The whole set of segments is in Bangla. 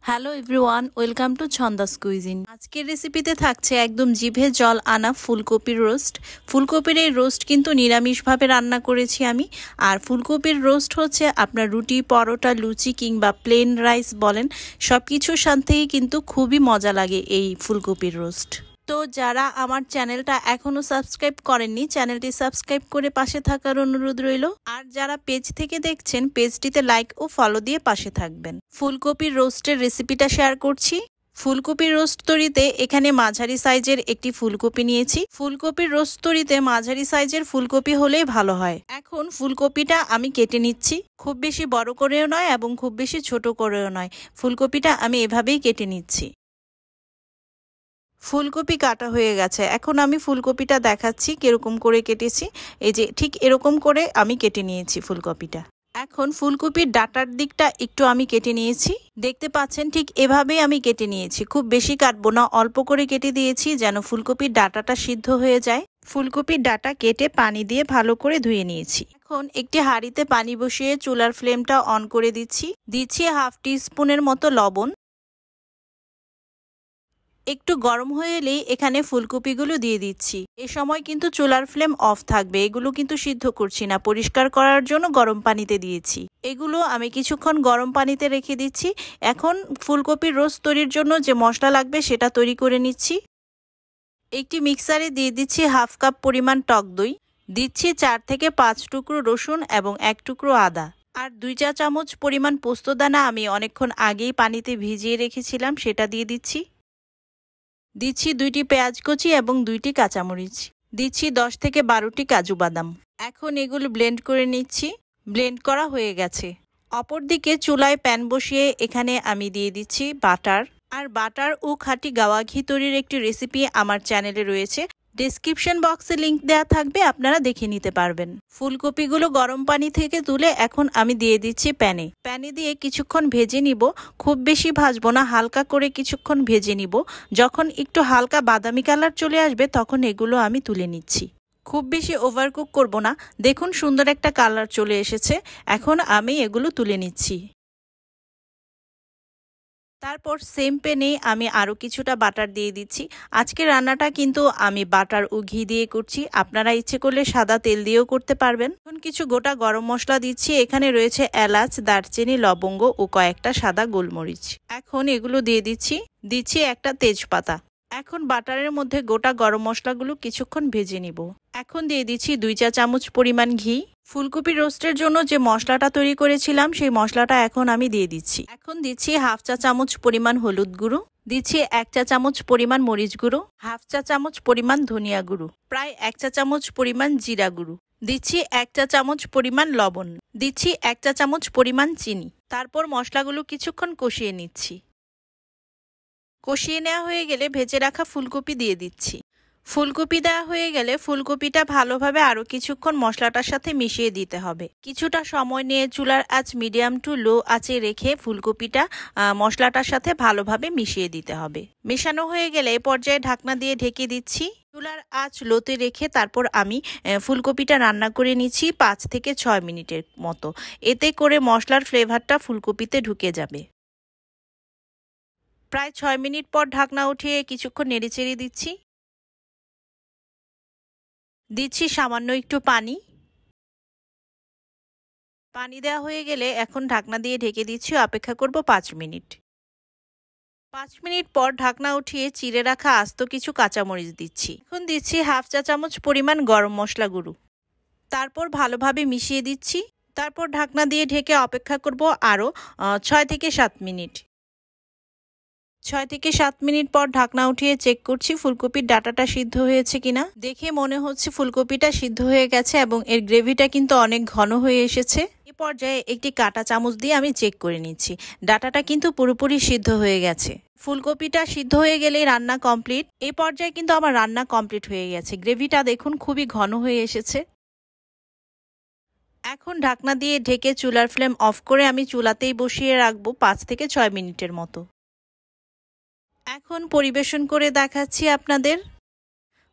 Hello everyone, welcome to Chhanda's cuisine. আজকের রেসিপিতে থাকছে একদম জিভে জল আনা ফুলকপির রোস্ট। ফুলকপির এই রোস্ট কিন্তু নিরামিষভাবে রান্না করেছি আমি। আর ফুলকপির রোস্ট হচ্ছে আপনার রুটি, পরোটা, লুচি কিংবা প্লেন রাইস বলেন, সব কিছুর সাথেই কিন্তু খুবই মজা লাগে এই ফুলকপির রোস্ট। তো যারা আমার চ্যানেলটা এখনো সাবস্ক্রাইব করেননি, চ্যানেলটি সাবস্ক্রাইব করে পাশে থাকার অনুরোধ রইল। আর যারা পেজ থেকে দেখছেন, পেজটিতে লাইক ও ফলো দিয়ে পাশে থাকবেন। ফুলকপির রোস্টের রেসিপিটা শেয়ার করছি। ফুলকপির রোস্ট তৈরিতে এখানে মাঝারি সাইজের একটি ফুলকপি নিয়েছি। ফুলকপির রোস্ট তৈরিতে মাঝারি সাইজের ফুলকপি হলেই ভালো হয়। এখন ফুলকপিটা আমি কেটে নিচ্ছি। খুব বেশি বড় করেও নয় এবং খুব বেশি ছোট করেও নয়, ফুলকপিটা আমি এভাবেই কেটে নিচ্ছি। ফুলকপি কাটা হয়ে গেছে। এখন আমি ফুলকপিটা দেখাচ্ছি কিরকম করে কেটেছি। এই যে ঠিক এরকম করে আমি কেটে নিয়েছি ফুলকপিটা। এখন ফুলকপির ডাটার দিকটা একটু আমি কেটে নিয়েছি। দেখতে পাচ্ছেন ঠিক এভাবেই আমি কেটে নিয়েছি। খুব বেশি কাটবো না, অল্প করে কেটে দিয়েছি যেন ফুলকপির ডাটাটা সিদ্ধ হয়ে যায়। ফুলকপির ডাটা কেটে পানি দিয়ে ভালো করে ধুয়ে নিয়েছি। এখন একটি হাঁড়িতে পানি বসিয়ে চুলার ফ্লেমটা অন করে দিচ্ছি হাফ টিস্পুনের মতো লবণ। একটু গরম হয়ে এলেই এখানে ফুলকপিগুলো দিয়ে দিচ্ছি। এ সময় কিন্তু চুলার ফ্লেম অফ থাকবে। এগুলো কিন্তু সিদ্ধ করছি না, পরিষ্কার করার জন্য গরম পানিতে দিয়েছি। এগুলো আমি কিছুক্ষণ গরম পানিতে রেখে দিচ্ছি। এখন ফুলকপির রোস্ট তৈরির জন্য যে মশলা লাগবে সেটা তৈরি করে নিচ্ছি। একটি মিক্সারে দিয়ে দিচ্ছি হাফ কাপ পরিমাণ টক দই, দিচ্ছি 4 থেকে 5 টুকরো রসুন এবং 1 টুকরো আদা, আর 2 চা চামচ পরিমাণ পোস্তদানা আমি অনেকক্ষণ আগেই পানিতে ভিজিয়ে রেখেছিলাম, সেটা দিয়ে দিচ্ছি। দিচ্ছি 2টি পেঁয়াজ কুচি এবং 2টি কাঁচামরিচ, দিচ্ছি 10 থেকে 12টি কাজু বাদাম। এখন এগুলো ব্লেন্ড করে নিচ্ছি। ব্লেন্ড করা হয়ে গেছে। অপরদিকে চুলায় প্যান বসিয়ে এখানে আমি দিয়ে দিচ্ছি বাটার। আর বাটার ও খাঁটি গাওয়া ঘি তৈরির একটি রেসিপি আমার চ্যানেলে রয়েছে, ডেসক্রিপশন বক্সে লিংক দেওয়া থাকবে, আপনারা দেখে নিতে পারবেন। ফুলকপিগুলো গরম পানি থেকে তুলে এখন আমি দিয়ে দিচ্ছি প্যানে দিয়ে কিছুক্ষণ ভেজে নিব। খুব বেশি ভাজবো না, হালকা করে কিছুক্ষণ ভেজে নিব। যখন একটু হালকা বাদামি কালার চলে আসবে তখন এগুলো আমি তুলে নিচ্ছি। খুব বেশি ওভারকুক করব না। দেখুন সুন্দর একটা কালার চলে এসেছে। এখন আমি এগুলো তুলে নিচ্ছি। তারপর সেম প্যানে আমি আরও কিছুটা বাটার দিয়ে দিচ্ছি। আজকে রান্নাটা কিন্তু আমি বাটার ও ঘি দিয়ে করছি, আপনারা ইচ্ছে করলে সাদা তেল দিয়েও করতে পারবেন। এখন কিছু গোটা গরম মশলা দিচ্ছি। এখানে রয়েছে এলাচ, দারচিনি, লবঙ্গ ও কয়েকটা সাদা গোলমরিচ। এখন এগুলো দিয়ে দিচ্ছি একটা তেজপাতা। এখন বাটারের মধ্যে গোটা গরম মশলাগুলো কিছুক্ষণ ভেজে নিব। এখন দিয়ে দিচ্ছি 2 চা চামচ পরিমাণ ঘি। ফুলকপি রোস্টের জন্য যে মশলাটা তৈরি করেছিলাম সেই মশলাটা এখন আমি দিয়ে দিচ্ছি। এখন দিচ্ছি হাফ চা চামচ পরিমাণ হলুদ গুঁড়ো, দিচ্ছি 1 চা চামচ পরিমাণ মরিচ গুঁড়ো, হাফ চা চামচ পরিমাণ ধনিয়া গুঁড়ো, প্রায় 1 চা চামচ পরিমাণ জিরা গুঁড়ো, দিচ্ছি 1 চা চামচ পরিমাণ লবণ, দিচ্ছি 1 চা চামচ পরিমাণ চিনি। তারপর মশলাগুলো কিছুক্ষণ কষিয়ে নিচ্ছি। কষিয়ে নেওয়া হয়ে গেলে ভেজে রাখা ফুলকপি দিয়ে দিচ্ছি। ফুলকপি দেওয়া হয়ে গেলে ফুলকপিটা ভালোভাবে আরও কিছুক্ষণ মশলাটার সাথে মিশিয়ে দিতে হবে। কিছুটা সময় নিয়ে চুলার আঁচ মিডিয়াম টু লো আঁচে রেখে ফুলকপিটা মশলাটার সাথে ভালোভাবে মিশিয়ে দিতে হবে। মেশানো হয়ে গেলে এ পর্যায়ে ঢাকনা দিয়ে ঢেকে দিচ্ছি। চুলার আঁচ লোতে রেখে তারপর আমি ফুলকপিটা রান্না করে নিচ্ছি 5 থেকে 6 মিনিটের মতো। এতে করে মশলার ফ্লেভারটা ফুলকপিতে ঢুকে যাবে। প্রায় 6 মিনিট পর ঢাকনা উঠিয়ে কিছুক্ষণ নেড়েচেড়ে দিচ্ছি সামান্য একটু পানি দেওয়া হয়ে গেলে এখন ঢাকনা দিয়ে ঢেকে দিচ্ছি। অপেক্ষা করব 5 মিনিট। 5 মিনিট পর ঢাকনা উঠিয়ে চিড়ে রাখা আস্ত কিছু কাঁচামরিচ দিচ্ছি। এখন দিচ্ছি হাফ চা চামচ পরিমাণ গরম মশলা গুঁড়ো। তারপর ভালোভাবে মিশিয়ে দিচ্ছি। তারপর ঢাকনা দিয়ে ঢেকে অপেক্ষা করব আরও 6 থেকে 7 মিনিট। 6 থেকে 7 মিনিট পর ঢাকনা উঠিয়ে চেক করছি ফুলকপির ডাটাটা সিদ্ধ হয়েছে কিনা। দেখে মনে হচ্ছে ফুলকপিটা সিদ্ধ হয়ে গেছে এবং এর গ্রেভিটা কিন্তু অনেক ঘন হয়ে এসেছে। এই পর্যায়ে একটি কাঁটা চামচ দিয়ে আমি চেক করে নিচ্ছি। ডাটাটা কিন্তু পুরোপুরি সিদ্ধ হয়ে গেছে। ফুলকপিটা সিদ্ধ হয়ে গেলেই রান্না কমপ্লিট। এই পর্যায়ে কিন্তু আমার রান্না কমপ্লিট হয়ে গেছে। গ্রেভিটা দেখুন খুবই ঘন হয়ে এসেছে। এখন ঢাকনা দিয়ে ঢেকে চুলার ফ্লেম অফ করে আমি চুলাতেই বসিয়ে রাখবো 5 থেকে 6 মিনিটের মতো। এখন পরিবেশন করে দেখাচ্ছি আপনাদের।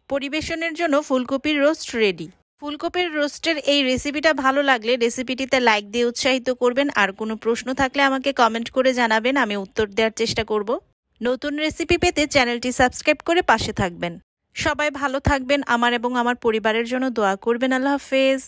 পরিবেশনের জন্য ফুলকপির রোস্ট রেডি। ফুলকপির রোস্টের এই রেসিপিটা ভালো লাগলে রেসিপিটিতে লাইক দিয়ে উৎসাহিত করবেন। আর কোনো প্রশ্ন থাকলে আমাকে কমেন্ট করে জানাবেন, আমি উত্তর দেওয়ার চেষ্টা করব। নতুন রেসিপি পেতে চ্যানেলটি সাবস্ক্রাইব করে পাশে থাকবেন। সবাই ভালো থাকবেন, আমার এবং আমার পরিবারের জন্য দোয়া করবেন। আল্লাহ হাফেজ।